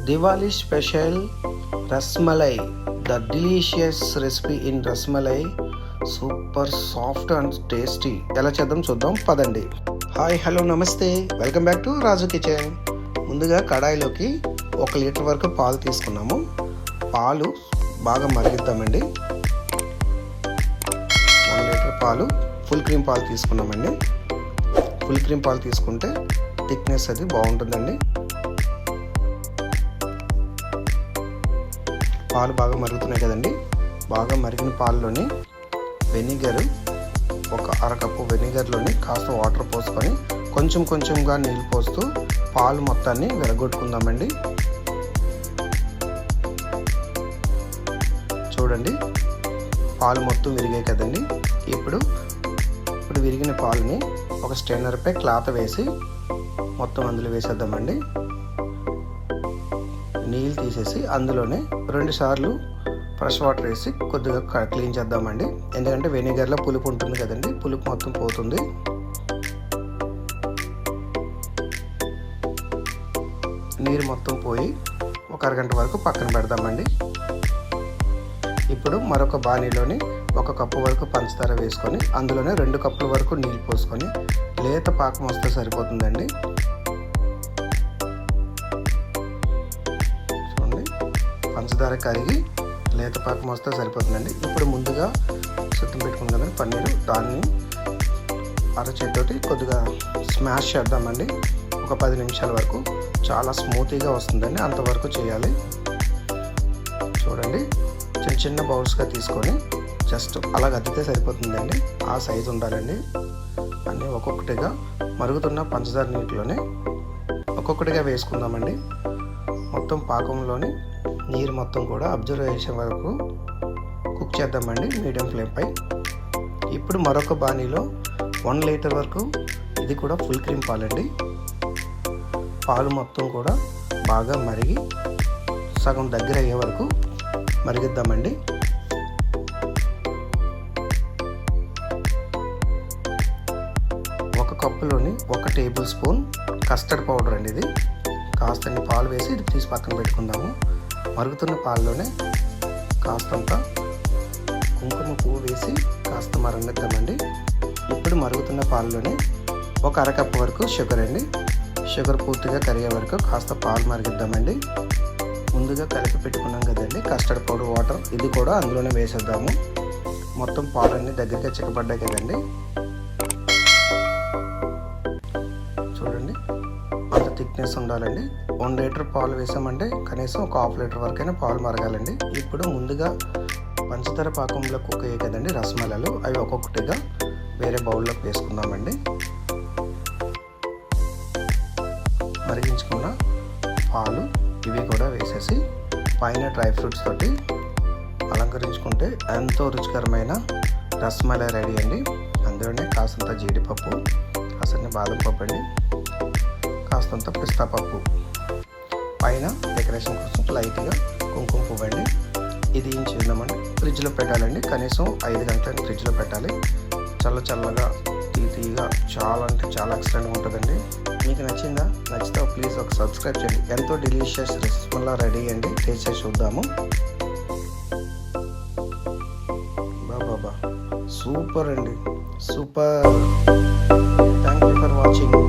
Diwali special rasmalai, the delicious recipe in rasmalai, super soft and tasty. ఎలా చేద్దాం చూద్దాం పదండి. హాయ్ హలో నమస్తే, welcome back to Raju kitchen. ముందుగా కడాయిలోకి 1 litre వరకు పాలు తీసుకున్నాము. పాలు బాగా మరిగిద్దామండి. 1 లీటర్ పాలు ఫుల్ క్రీమ్ పాలు తీసుకున్నామండి. ఫుల్ క్రీమ్ పాలు తీసుకుంటే థిక్నెస్ అది బాగుంటుందండి. పాలు బాగా మరుగుతున్నాయి కదండి. బాగా మరిగిన పాల్లోని వెనిగర్, ఒక అరకప్పు వెనిగర్లోని కాస్త వాటర్ పోసుకొని కొంచెం కొంచెంగా నీళ్ళు పోస్తూ పాలు మొత్తాన్ని విరగొట్టుకుందామండి. చూడండి, పాలు మొత్తం విరిగాయి కదండి. ఇప్పుడు విరిగిన పాలని ఒక స్ట్రైనర్పై క్లాత్ వేసి మొత్తం అందులో వేసేద్దామండి. నీళ్ళు తీసేసి అందులోనే 2 సార్లు ఫ్రెష్ వాటర్ వేసి కొద్దిగా క్లీన్ చేద్దామండి. ఎందుకంటే వెనిగర్లో పులుపు ఉంటుంది కదండి, పులుపు మొత్తం పోతుంది. నీరు మొత్తం పోయి ఒక అరగంట వరకు పక్కన పెడదామండి. ఇప్పుడు మరొక బాణీలోని 1 కప్పు వరకు పంచదార వేసుకొని అందులోనే 2 కప్పుల వరకు నీళ్ళు పోసుకొని లేత పాకం వస్తే సరిపోతుందండి. పంచదార కరిగి లేత పాకం వస్తే సరిపోతుందండి. ఇప్పుడు ముందుగా సిద్ధం పెట్టుకున్నాం కదా పన్నీరు, దాన్ని అరచేతితోటి కొద్దిగా స్మాష్ చేద్దామండి. ఒక 10 నిమిషాల వరకు చాలా స్మూతీగా వస్తుందండి, అంతవరకు చేయాలి. చూడండి, చిన్న చిన్న బౌల్స్గా తీసుకొని జస్ట్ అలా అద్దితే సరిపోతుందండి. ఆ సైజు ఉండాలండి. అన్నీ ఒక్కొక్కటిగా మరుగుతున్న పంచదార నీటిలోనే ఒక్కొక్కటిగా వేసుకుందామండి. మొత్తం పాకంలోని నీరు మొత్తం కూడా అబ్జర్వ్ చేసే వరకు కుక్ చేద్దామండి మీడియం ఫ్లేమ్పై. ఇప్పుడు మరొక బాణీలో 1 లీటర్ వరకు, ఇది కూడా ఫుల్ క్రీమ్ పాలండి. పాలు మొత్తం కూడా బాగా మరిగి సగం దగ్గర అయ్యే వరకు మరిగిద్దామండి. ఒక కప్పులోని 1 టేబుల్ స్పూన్ కస్టర్డ్ పౌడర్ అండి. ఇది కాస్త పాలు వేసి ఇది తీసి పక్కన పెట్టుకుందాము. మరుగుతున్న పాల్లోనే కాస్తంత కుంకుమ పువ్వు వేసి కాస్త మరగనిద్దామండి. ఇప్పుడు మరుగుతున్న పాల్లోనే 1 అరకప్పు వరకు షుగర్ అండి. షుగర్ పూర్తిగా కరిగే వరకు కాస్త పాలు మరిగిద్దామండి. ముందుగా కలిపి పెట్టుకున్నాం కదండి కస్టర్డ్ పౌడర్ వాటర్, ఇది కూడా అందులోనే వేసేద్దాము. మొత్తం పాలన్నీ దగ్గరగా చిక్కబడ్డాయి కదండి. చూడండి, అంత థిక్నెస్ ఉండాలండి. 1 లీటర్ పాలు వేసామంటే కనీసం ఒక 1/2 లీటర్ వరకైనా పాలు మరగాలండి. ఇప్పుడు ముందుగా పంచదార పాకంలో కుక్ అయ్యాయి కదండి రసమలాలు, అవి ఒక్కొక్కటిగా వేరే బౌల్లోకి వేసుకుందామండి. మరిగించుకున్న పాలు ఇవి కూడా వేసేసి పైన డ్రై ఫ్రూట్స్ తోటి అలంకరించుకుంటే ఎంతో రుచికరమైన రసమలై రెడీ అండి. అందులోనే కాస్తంత జీడిపప్పు, కాస్తంత బాదం పప్పు అండి, కాస్తంత పిస్తా పప్పు, పైన డెకరేషన్ కోసం లైట్గా కుంకుమ పువ్వు అండి. ఇది ఏం చేద్దామండి, ఫ్రిడ్జ్లో పెట్టాలండి. కనీసం 5 గంటలు ఫ్రిడ్జ్లో పెట్టాలి. చల్లగా తీగా చాలా అంటే చాలా ఎక్సలెంట్గా ఉంటుందండి. మీకు నచ్చిందా? నచ్చితే ప్లీజ్ ఒక సబ్స్క్రైబ్ చేయండి. ఎంతో డెలిషియస్ రెసిపీలా రెడీ అండి. టేస్ట్ చేసి చూద్దాము. బాబా సూపర్ అండి, super. Thank you for watching.